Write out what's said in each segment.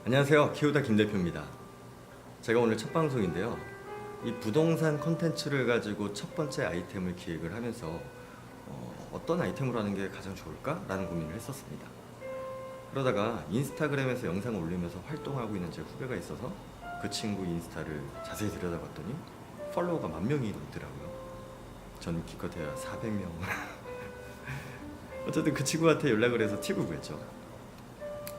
안녕하세요. 키우다 김 대표입니다. 제가 오늘 첫 방송인데요. 이 부동산 컨텐츠를 가지고 첫 번째 아이템을 기획을 하면서 어떤 아이템으로 하는 게 가장 좋을까라는 고민을 했었습니다. 그러다가 인스타그램에서 영상을 올리면서 활동하고 있는 제 후배가 있어서 그 친구 인스타를 자세히 들여다봤더니 팔로워가 10,000명이 넘더라고요. 전 기껏해야 400명. 어쨌든 그 친구한테 연락을 해서 팁을 구했죠.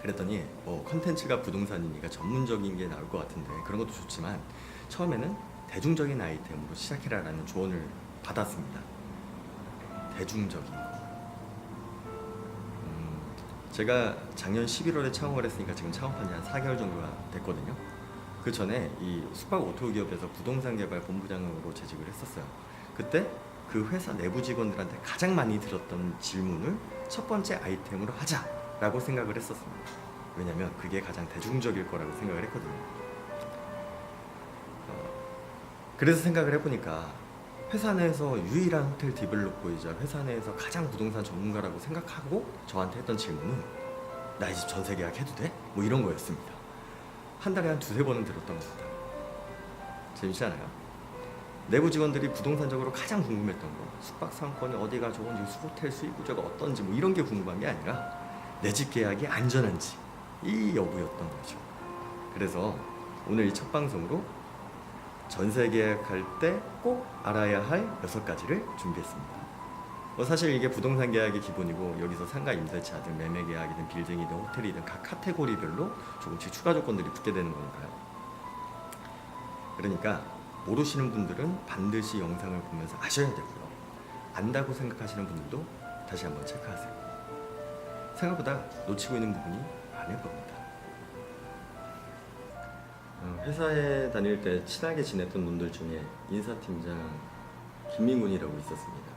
그랬더니 컨텐츠가 부동산이니까 전문적인 게 나올 것 같은데 그런 것도 좋지만 처음에는 대중적인 아이템으로 시작해라라는 조언을 받았습니다. 대중적인 거. 제가 작년 11월에 창업을 했으니까 지금 창업한 지 한 4개월 정도가 됐거든요. 그 전에 이 숙박 오토 기업에서 부동산 개발 본부장으로 재직을 했었어요. 그때 그 회사 내부 직원들한테 가장 많이 들었던 질문을 첫 번째 아이템으로 하자라고 생각을 했었습니다. 왜냐면 그게 가장 대중적일 거라고 생각을 했거든요. 그래서 생각을 해보니까 회사 내에서 유일한 호텔 디벨로퍼이자 회사 내에서 가장 부동산 전문가라고 생각하고 저한테 했던 질문은 나 이 집 전세 계약 해도 돼? 뭐 이런 거였습니다. 한 달에 한 두세 번은 들었던 것 같아요. 재밌지 않아요? 내부 직원들이 부동산적으로 가장 궁금했던 거, 숙박 상권이 어디가 좋은지, 호텔 수익 구조가 어떤지 뭐 이런 게 궁금한 게 아니라 내 집 계약이 안전한지 이 여부였던 거죠. 그래서 오늘 이 첫 방송으로 전세 계약할 때 꼭 알아야 할 6가지를 준비했습니다. 사실 이게 부동산 계약이 기본이고 여기서 상가 임대차든 매매 계약이든 빌딩이든 호텔이든 각 카테고리별로 조금씩 추가 조건들이 붙게 되는 거니까요. 그러니까 모르시는 분들은 반드시 영상을 보면서 아셔야 되고요. 안다고 생각하시는 분들도 다시 한번 체크하세요. 생각보다 놓치고 있는 부분이 많을 겁니다. 회사에 다닐 때 친하게 지냈던 분들 중에 인사팀장 김민군이라고 있었습니다.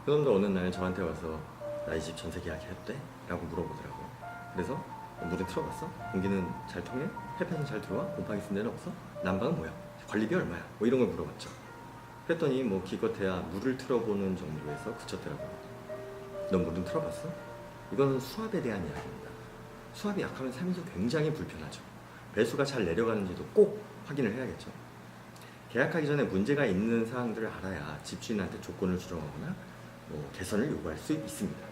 그런데 어느 날 저한테 와서 나 이 집 전세 계약해도 돼? 라고 물어보더라고요. 그래서 물은 틀어봤어? 공기는 잘 통해? 햇볕은 잘 들어와? 곰팡이 쓴 데는 없어? 난방은 뭐야? 관리비 얼마야? 뭐 이런 걸 물어봤죠. 그랬더니 뭐 기껏해야 물을 틀어보는 정도에서 그쳤더라고요. 넌 물은 틀어봤어? 이거는 수압에 대한 이야기입니다. 수압이 약하면 살면서 굉장히 불편하죠. 배수가 잘 내려가는지도 꼭 확인을 해야겠죠. 계약하기 전에 문제가 있는 사항들을 알아야 집주인한테 조건을 조정하거나 개선을 요구할 수 있습니다.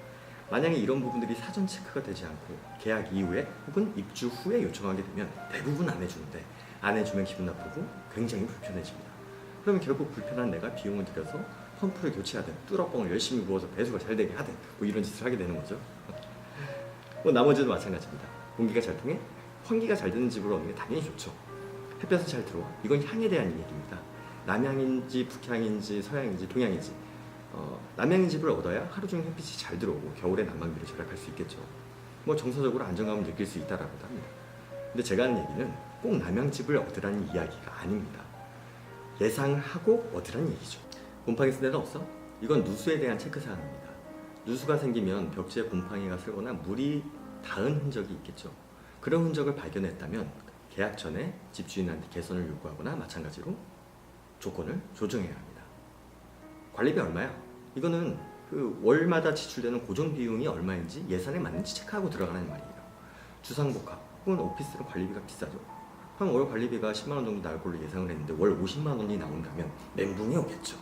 만약에 이런 부분들이 사전 체크가 되지 않고 계약 이후에 혹은 입주 후에 요청하게 되면 대부분 안 해주는데 안 해주면 기분 나쁘고 굉장히 불편해집니다. 그러면 결국 불편한 내가 비용을 들여서 펌프를 교체하든 뚫어뻥을 열심히 부어서 배수가 잘 되게 하든 뭐 이런 짓을 하게 되는 거죠. 나머지도 마찬가지입니다. 공기가 잘 통해? 환기가 잘 되는 집으로 얻는 게 당연히 좋죠. 햇볕은 잘 들어와. 이건 향에 대한 얘기입니다. 남향인지 북향인지 서향인지 동향인지 남향인 집을 얻어야 하루 종일 햇빛이 잘 들어오고 겨울에 난방비를 절약할 수 있겠죠. 정서적으로 안정감을 느낄 수 있다라고도 합니다. 근데 제가 하는 얘기는 꼭 남향집을 얻으라는 이야기가 아닙니다. 예상하고 얻으라는 얘기죠. 곰팡이 쓴 데는 없어? 이건 누수에 대한 체크사항입니다. 누수가 생기면 벽지에 곰팡이가 슬거나 물이 닿은 흔적이 있겠죠. 그런 흔적을 발견했다면 계약 전에 집주인한테 개선을 요구하거나 마찬가지로 조건을 조정해야 합니다. 관리비 얼마야? 이거는 그 월마다 지출되는 고정 비용이 얼마인지 예산에 맞는지 체크하고 들어가는 말이에요. 주상복합 혹은 오피스는 관리비가 비싸죠. 한 월 관리비가 10만 원 정도 나올 걸로 예상을 했는데 월 50만 원이 나온다면 멘붕이 오겠죠.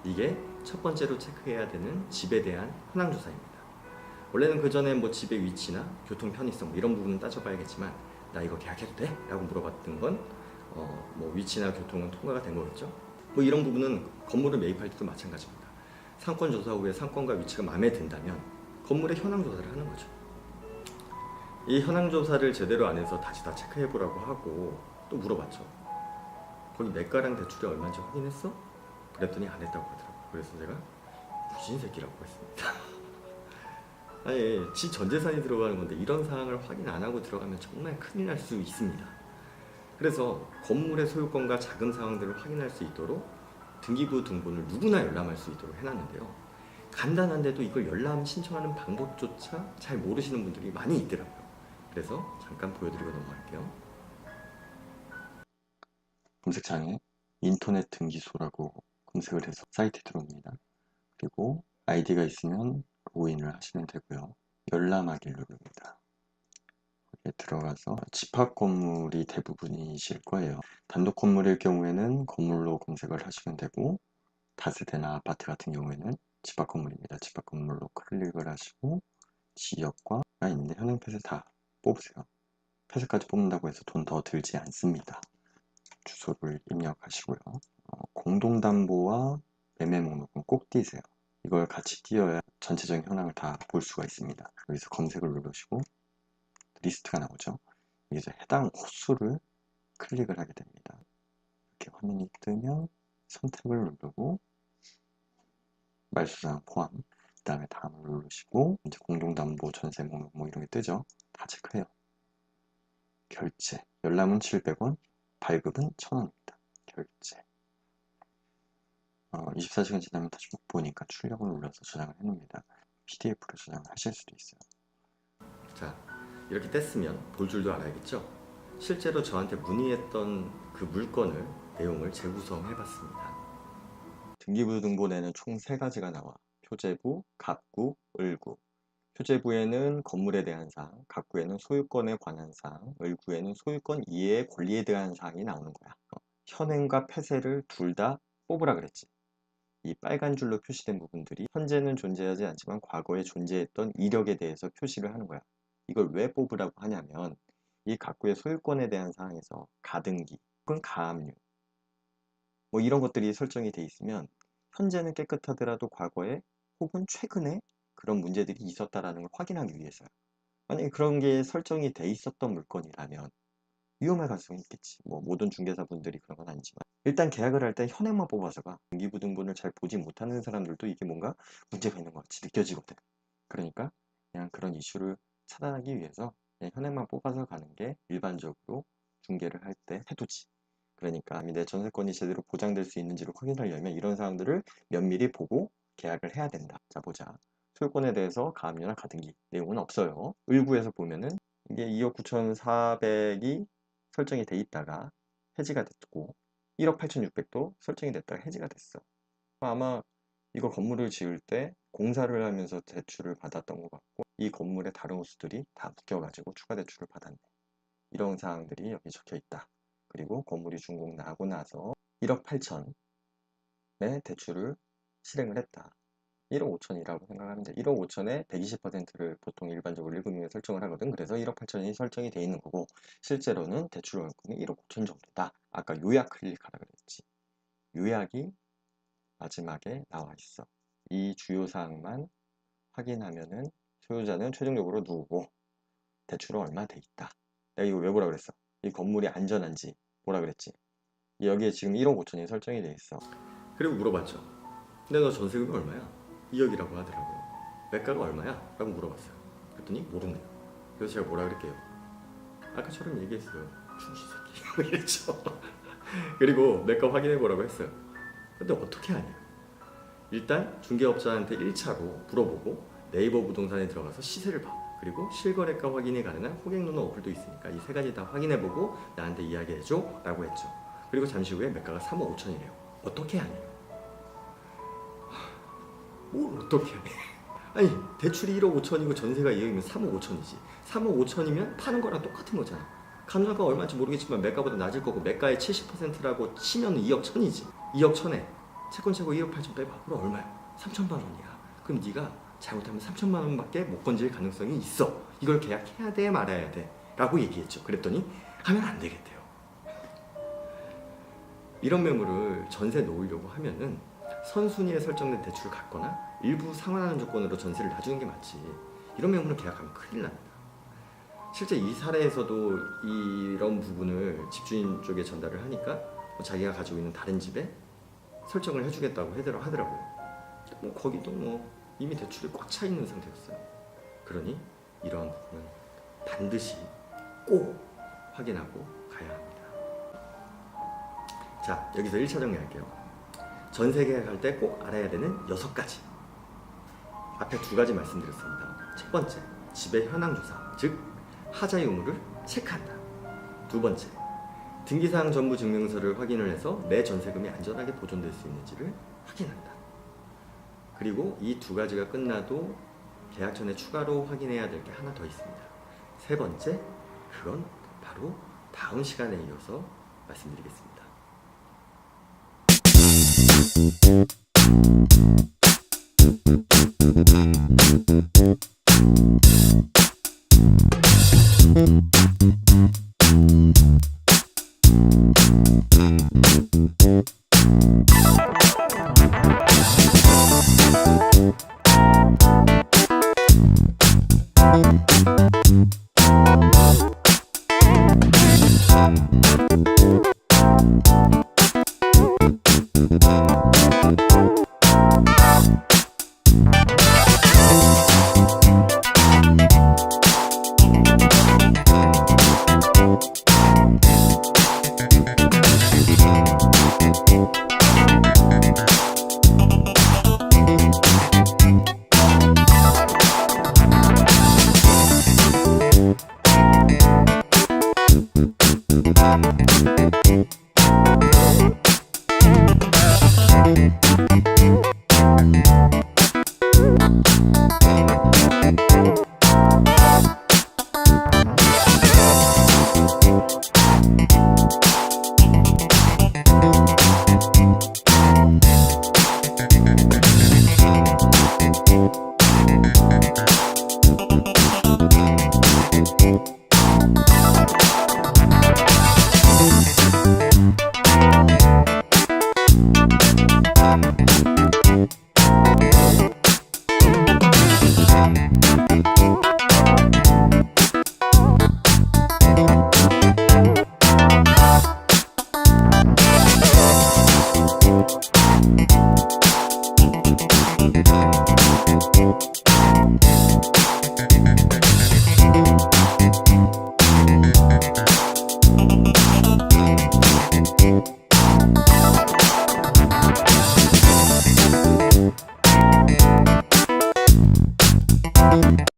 이게 첫 번째로 체크해야 되는 집에 대한 현황조사입니다. 원래는 그 전에 집의 위치나 교통 편의성 이런 부분은 따져봐야겠지만 나 이거 계약해도 돼? 라고 물어봤던 건 위치나 교통은 통과가 된 거겠죠. 이런 부분은 건물을 매입할 때도 마찬가지입니다. 상권 조사 후에 상권과 위치가 마음에 든다면 건물의 현황 조사를 하는 거죠. 이 현황 조사를 제대로 안 해서 다시 다 체크해 보라고 하고 또 물어봤죠. 거기 매가랑 대출이 얼마인지 확인했어? 그랬더니 안 했다고 하더라고요. 그래서 제가 무신 새끼라고 했습니다. 아니, 지 전재산이 들어가는 건데 이런 사항을 확인 안 하고 들어가면 정말 큰일 날 수 있습니다. 그래서 건물의 소유권과 자금 사항들을 확인할 수 있도록 등기부 등본을 누구나 열람할 수 있도록 해놨는데요. 간단한데도 이걸 열람 신청하는 방법조차 잘 모르시는 분들이 많이 있더라고요. 그래서 잠깐 보여드리고 넘어갈게요. 검색창에 인터넷 등기소라고 검색을 해서 사이트에 들어옵니다. 그리고 아이디가 있으면 로그인을 하시면 되고요. 열람하기를 누릅니다. 들어가서 집합 건물이 대부분이실 거예요. 단독 건물일 경우에는 건물로 검색을 하시면 되고, 다세대나 아파트 같은 경우에는 집합 건물입니다. 집합 건물로 클릭을 하시고 지역과 있는데 현행 폐쇄 다 뽑으세요. 폐쇄까지 뽑는다고 해서 돈 더 들지 않습니다. 주소를 입력하시고요. 공동담보와 매매 목록은 꼭 띄세요. 이걸 같이 띄어야 전체적인 현황을 다 볼 수가 있습니다. 여기서 검색을 누르시고 리스트가 나오죠. 여기서 해당 호수를 클릭을 하게 됩니다. 이렇게 화면이 뜨면 선택을 누르고 말소사항 포함, 그 다음에 다음을 누르시고 이제 공동담보 전세 목록 뭐 이런 게 뜨죠. 다 체크해요. 결제, 열람은 700원, 발급은 1000원입니다. 결제. 24시간 지나면 다시 못 보니까 출력을 눌러서 저장을 해놓습니다. PDF로 저장을 하실 수도 있어요. 자, 이렇게 뗐으면 볼 줄도 알아야겠죠? 실제로 저한테 문의했던 그 물건을 내용을 재구성해봤습니다. 등기부등본에는 총 3가지가 나와. 표제부, 갑구, 을구. 표제부에는 건물에 대한 사항, 갑구에는 소유권에 관한 사항, 을구에는 소유권 이해의 권리에 대한 사항이 나오는 거야. 현행과 폐쇄를 둘 다 뽑으라 그랬지. 이 빨간 줄로 표시된 부분들이 현재는 존재하지 않지만 과거에 존재했던 이력에 대해서 표시를 하는 거야. 이걸 왜 뽑으라고 하냐면 이 갑구의 소유권에 대한 사항에서 가등기 혹은 가압류 뭐 이런 것들이 설정이 돼 있으면 현재는 깨끗하더라도 과거에 혹은 최근에 그런 문제들이 있었다라는 걸 확인하기 위해서요. 만약에 그런 게 설정이 돼 있었던 물건이라면 위험할 가능성이 있겠지. 뭐 모든 중개사분들이 그런 건 아니지만 일단 계약을 할 때 현행만 뽑아서가 등기부등본을 잘 보지 못하는 사람들도 이게 뭔가 문제가 있는 것 같이 느껴지거든. 그러니까 그냥 그런 이슈를 차단하기 위해서 그냥 현행만 뽑아서 가는 게 일반적으로 중개를 할 때 해두지. 그러니까 내 전세권이 제대로 보장될 수 있는지를 확인하려면 이런 사항들을 면밀히 보고 계약을 해야 된다. 자, 보자. 소유권에 대해서 가압류나 가등기 내용은 없어요. 을구에서 보면은 이게 2억 9,400이 설정이 돼 있다가 해지가 됐고 1억 8,600도 설정이 됐다가 해지가 됐어. 아마 이거 건물을 지을 때 공사를 하면서 대출을 받았던 것 같고 이 건물의 다른 호수들이 다 묶여가지고 추가 대출을 받았네. 이런 사항들이 여기 적혀 있다. 그리고 건물이 준공 나고 나서 1억 8천의 대출을 실행을 했다. 1억 5천이라고 생각하면 돼. 1억 5천에 120%를 보통 일반적으로 1금융에 설정을 하거든. 그래서 1억 8천이 설정이 돼 있는 거고 실제로는 대출 월금이 1억 5천 정도다. 아까 요약 클릭하라 그랬지. 요약이 마지막에 나와 있어. 이 주요 사항만 확인하면은 소유자는 최종적으로 누구고 대출은 얼마 돼 있다. 내가 이거 왜 보라 그랬어? 이 건물이 안전한지 뭐라 그랬지? 여기에 지금 1억 5천이 설정이 돼 있어. 그리고 물어봤죠. 근데 너 전세금이 얼마야? 2억이라고 하더라고요. 매가가 얼마야? 라고 물어봤어요. 그랬더니 모르네요. 그래서 제가 뭐라 그럴게요. 아까처럼 얘기했어요. 충시 새끼 이랬죠. 그리고 매가 확인해 보라고 했어요. 근데 어떻게 하냐? 일단 중개업자한테 1차로 물어보고 네이버 부동산에 들어가서 시세를 봐. 그리고 실거래가 확인이 가능한 호갱노노 어플도 있으니까 이 3가지 다 확인해보고 나한테 이야기해줘 라고 했죠. 그리고 잠시 후에 매가가 3억 5천이래요. 어떻게 하냐? 뭘 어떻게 하냐? 아니 대출이 1억 5천이고 전세가 2억이면 3억 5천이지. 3억 5천이면 파는 거랑 똑같은 거잖아. 감정가 얼마인지 모르겠지만 매가보다 낮을 거고 매가의 70%라고 치면 2억 천이지. 2억 천에 채권 최고 1억 8천 빼봐. 그럼 얼마야? 3천만 원이야. 그럼 네가 잘못하면 3천만 원밖에 못 건질 가능성이 있어. 이걸 계약해야 돼 말아야 돼 라고 얘기했죠. 그랬더니 하면 안 되겠대요. 이런 매물을 전세 놓으려고 하면은 선순위에 설정된 대출을 갖거나 일부 상환하는 조건으로 전세를 놔주는 게 맞지. 이런 매물은 계약하면 큰일 납니다. 실제 이 사례에서도 이런 부분을 집주인 쪽에 전달을 하니까 자기가 가지고 있는 다른 집에 설정을 해주겠다고 하더라고요. 뭐 거기도 뭐 이미 대출이 꽉 차 있는 상태였어요. 그러니 이러한 부분은 반드시 꼭 확인하고 가야 합니다. 자, 여기서 1차 정리할게요. 전세 계약할 때 꼭 알아야 되는 6가지. 앞에 2가지 말씀드렸습니다. 첫 번째, 집의 현황 조사, 즉 하자 유무를 체크한다. 2번째, 등기사항 전부 증명서를 확인을 해서 내 전세금이 안전하게 보존될 수 있는지를 확인한다. 그리고 이 2가지가 끝나도 계약 전에 추가로 확인해야 될 게 하나 더 있습니다. 3번째, 그건 바로 다음 시간에 이어서 말씀드리겠습니다.